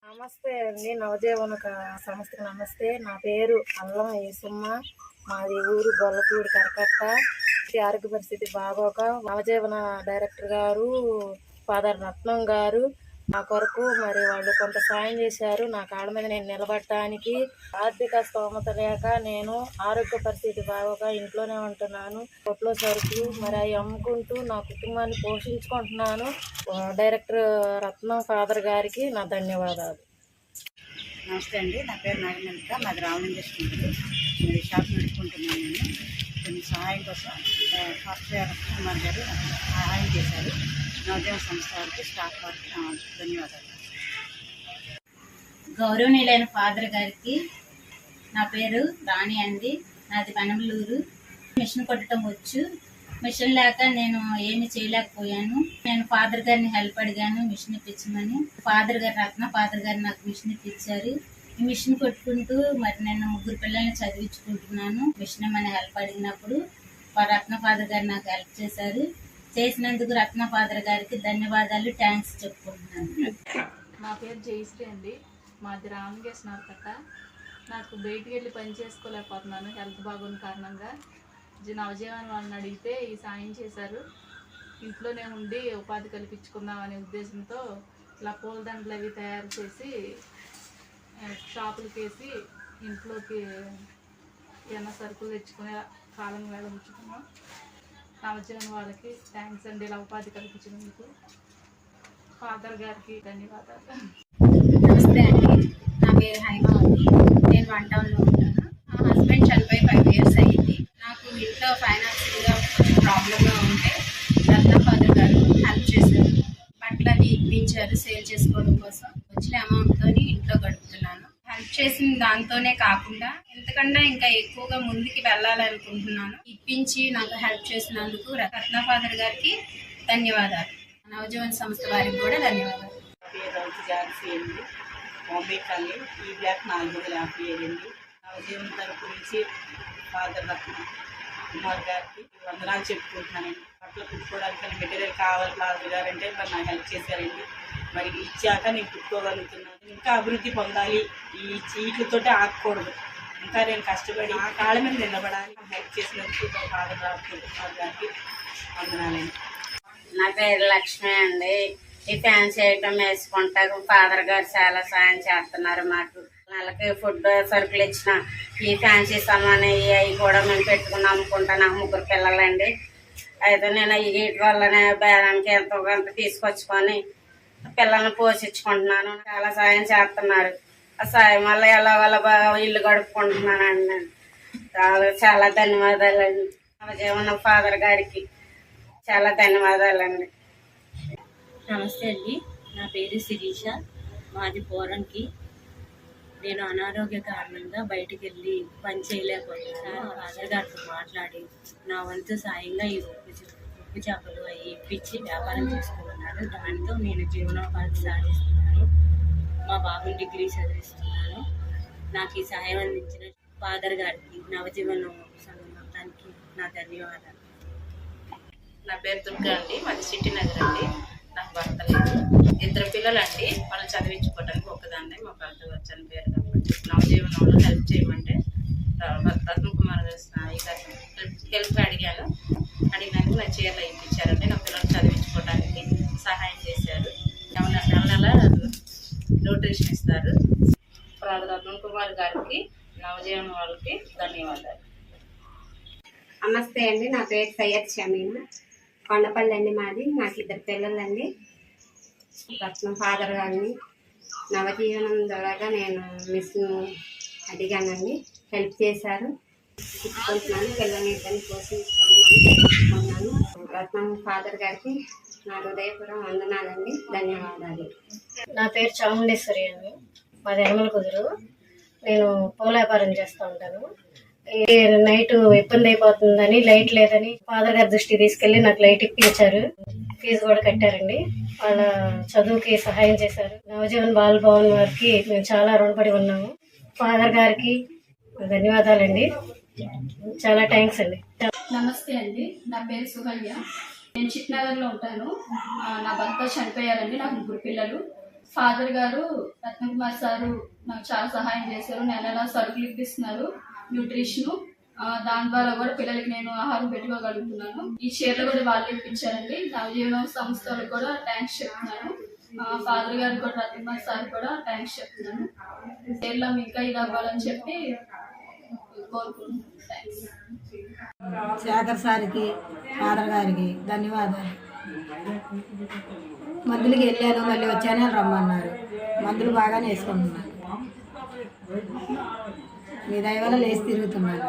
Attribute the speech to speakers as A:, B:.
A: నమస్తే అండి, నవజీవన సంస్థకి నమస్తే. నా పేరు అల్లం ఏసమ్మ. మాది ఊరు గొల్లపూడి కరకట్ట. ఆరోగ్య పరిస్థితి బాగోక నవజీవన డైరెక్టర్ గారు ఫాదర్ రత్నం గారు నా కొరకు మరి వాళ్ళు కొంత సాయం చేశారు. నా కాళ్ళ మీద నేను నిలబడటానికి. ఆర్థిక స్తోమత లేక నేను ఆరోగ్య పరిస్థితి బాగోక ఇంట్లోనే ఉంటున్నాను. కొట్లో సరుకులు మరి అవి అమ్ముకుంటూ నా కుటుంబాన్ని పోషించుకుంటున్నాను. డైరెక్టర్ రత్నం ఫాదర్ గారికి నా ధన్యవాదాలు.
B: నమస్తే అండి, నా పేరు నాగమల్లిక. మాది రామలింగేశ్వరం. మరి షాప్ నడుపుకుంటున్నాను. నేను కొన్ని సహాయం కోసం సాఫ్ట్వేర్ కుమార్ గారు సహాయం చేశారు. నవజీవన సంస్థ వారికి, స్టాఫ్ వారికి ధన్యవాదాలు.
C: గౌరవనీయులైన ఫాదర్ గారికి నా పేరు రాణి అండి. నాది పనమలూరు. మిషన్ కొట్టడం వచ్చు. మిషన్ లేక నేను ఏమి చేయలేకపోయాను. నేను ఫాదర్ గారిని హెల్ప్ అడిగాను మిషన్ ఇప్పించమని. ఫాదర్ గారు ఫాదర్ గారు నాకు మిషన్ ఇప్పించారు. ఈ మిషన్ కొట్టుకుంటూ మరి నేను 3 పిల్లల్ని చదివించుకుంటున్నాను. మిషన్ ఏమైనా హెల్ప్ అడిగినప్పుడు రత్న ఫాదర్ గారు నాకు హెల్ప్ చేశారు. చేసినందుకు రత్న ఫాదర్ గారికి ధన్యవాదాలు, థ్యాంక్స్ చెప్పుకుంటున్నాను.
D: నా పేరు జయశ్రీ అండి. మాది రామలింగేశ్వరకట్ట. నాకు బయటికి వెళ్ళి పని చేసుకోలేకపోతున్నాను హెల్త్ బాగున్న కారణంగా. నవజీవన వాళ్ళని అడిగితే ఈ సాయం చేశారు. ఇంట్లోనే ఉండి ఉపాధి కల్పించుకుందాం అనే ఉద్దేశంతో ఇలా పూలదండలు అవి తయారు చేసి షాపులకి వేసి ఇంట్లోకి ఏమైనా సరుకులు తెచ్చుకునే కాలం వెళ్ళుకున్నాం. నవజీవన వాళ్ళకి థ్యాంక్స్ అండి, ఇలా ఉపాధి కల్పించినందుకు. ఫాదర్ గారికి ధన్యవాదాలు.
E: నమస్తే అండి, నా పేరు హైమావతి. నేను 1 టౌన్లో ఉంటాను. మా హస్బెండ్ చనిపోయి 5 years అయ్యింది. నాకు ఇంట్లో ఫైనాన్షియల్గా కొంచెం ప్రాబ్లంగా ఉంటే రత్న ఫాదర్ గారు హెల్ప్ చేశారు. బట్టలని ఇప్పించారు సేల్ చేసుకోవడం కోసం. వచ్చిన అమౌంట్తో ఇంట్లో గడుపుతున్నాను. హెల్ప్ చేసిన దాంతోనే కాకుండా ఎంతకన్నా ఇంకా ఎక్కువగా ముందుకు వెళ్ళాలనుకుంటున్నాను. ఇప్పించి నాకు హెల్ప్ చేసినందుకు రత్న ఫాదర్ గారికి ధన్యవాదాలు. నవజీవన సంస్థ వారికి కూడా ధన్యవాదాలు.
B: బాంబేకల్లి ఈ బ్లాక్ 450 అండి. నవజీవన తరపు నుంచి ఫాదర్ రత్న కుమార్ గారికి వందనాలు చెప్పుకుంటున్నానండి. బట్టలు కుట్టుకోవడానికి మెటీరియల్ కావాలి ఫాదర్ గారు అంటే మరి నాకు హెల్ప్ చేశారండి. మరి ఇచ్చాక నేను కుట్టుకోగలుగుతున్నాను. ఇంకా అభివృద్ధి పొందాలి. ఈ చీట్లతోటి ఆగకూడదు. ఇంకా నేను కష్టపడి ఆ కాళ్ళ మీద నిలబడాలి. హెల్ప్ చేసినందుకు ఫాదర్ రత్న కుమార్ గారికి వందనాలండి.
F: నా పేరు లక్ష్మి అండి. ఈ ఫ్యాన్సీ ఐటమ్ వేసుకుంటారు. ఫాదర్ గారు చాలా సాయం చేస్తున్నారు మాకు. నెలకి ఫుడ్ సరుకులు ఇచ్చిన ఈ ఫ్యాన్సీ సామాన్ అవి కూడా మేము పెట్టుకుని అమ్ముకుంటాను. నాకు 3 పిల్లలండి. అయితే నేను వీటి వల్లనే బేరానికి ఎంతో కొంత తీసుకొచ్చుకొని పిల్లల్ని పోషించుకుంటున్నాను. చాలా సాయం చేస్తున్నారు. ఆ సాయం వల్ల ఎలా వాళ్ళ ఇల్లు గడుపుకుంటున్నానండి. నేను చాలా ధన్యవాదాలండి. నవజీవన ఫాదర్ గారికి చాలా ధన్యవాదాలండి.
G: నమస్తే అండి, నా పేరు శిరీష. మాది పోరంకి. నేను అనారోగ్య కారణంగా బయటికి వెళ్ళి పని చేయలేకపోతున్నాను. ఫాదర్ గారితో మాట్లాడి నా వంతు సాయంగా ఈ ఉప్పు చేపలు అవి ఇప్పించి వ్యాపారం చేసుకుంటున్నాను. దాంతో నేను జీవనోపాధి సాధిస్తున్నాను. మా బాబుని డిగ్రీ చదివిస్తున్నాను. నాకు ఈ సహాయం అందించిన ఫాదర్ గారికి, నవజీవన సంఘం మొత్తానికి నా ధన్యవాదాలు.
H: నా పేరు దుర్గా అండి. మాది సిటీ నగర్ అండి. నాకు భర్త లేదు. 2 పిల్లలు అండి. వాళ్ళని చదివించుకోవడానికి ఒకదాన్ని. మా భర్త గారు చనిపోయారు కాబట్టి నవజీవనంలో హెల్ప్ చేయమంటే రత్న కుమార్ గారు హెల్ప్ అడిగాను. అడిగినందుకు నా చీరలు ఇప్పించారండి. నా పిల్లలు చదివించుకోవడానికి సహాయం చేశారు. నెల న్యూట్రిషన్ ఇస్తారు. రత్న కుమార్ గారికి, నవజీవన వాళ్ళకి ధన్యవాదాలు.
E: నమస్తే అండి, నా పేరు సయ్యద్ షమీనా. కొండపల్లి అండి మాది. నాకు 2 పిల్లలండి. రత్నం ఫాదర్ గారిని నవజీవనం ద్వారా నేను మిషన్ అడిగానండి. హెల్ప్ చేశారు. ఇచ్చుకుంటున్నాను. పిల్లల్ని ఇద్దరిని పోషించుకుంటున్నాను. రత్నం ఫాదర్ గారికి నా హృదయపూర్వక వందనాలండి. ధన్యవాదాలు.
A: నా పేరు చాముండేశ్వరి అండి. మాది ఎనమల కుదురు. నేను పూల వ్యాపారం చేస్తూ ఉంటాను. నైట్ ఇబ్బంది అయిపోతుందని లైట్ లేదని ఫాదర్ గారి దృష్టికి తీసుకెళ్లి నాకు లైట్ ఇప్పించారు. ఫీజు కూడా కట్టారండి. వాళ్ళ చదువుకి సహాయం చేశారు. నవజీవన్ బాలభవన్ వారికి మేము చాలా రుణపడి ఉన్నాము. ఫాదర్ గారికి ధన్యవాదాలండి. చాలా థ్యాంక్స్ అండి.
I: నమస్తే అండి, నా పేరు సుహల్య. నేను చిట్నగర్లో ఉంటాను. నా భర్త చనిపోయారండి. నాకు 3 పిల్లలు. ఫాదర్ గారు రత్నకుమార్ సారు నాకు చాలా సహాయం చేశారు. నెల నెలా సరుకులు ఇప్పిస్తున్నారు, న్యూట్రిషన్. దాని ద్వారా కూడా పిల్లలకి నేను ఆహారం పెట్టుకోగలుగుతున్నాను. ఈ చీరలు కూడా వాళ్ళు ఇప్పించారండి. నవజీవనం సంస్థలకు కూడా థ్యాంక్స్ చెప్తున్నాను. ఫాదర్ గారు కూడా రత్నకుమార్ సార్ కూడా థ్యాంక్స్ చెప్తున్నాను. చీరలో ఇంకా ఇది అవ్వాలని చెప్పి కోరుకుంటున్నాను. థ్యాంక్స్.
A: శేఖర్ సార్కి, ఫాదర్ గారికి ధన్యవాదాలు. మందులకి వెళ్ళాను, మళ్ళీ వచ్చాను అని రమ్మన్నారు. మందులు బాగానే వేసుకుంటున్నాను. మీ దయ వల్ల లేచి తిరుగుతున్నాను.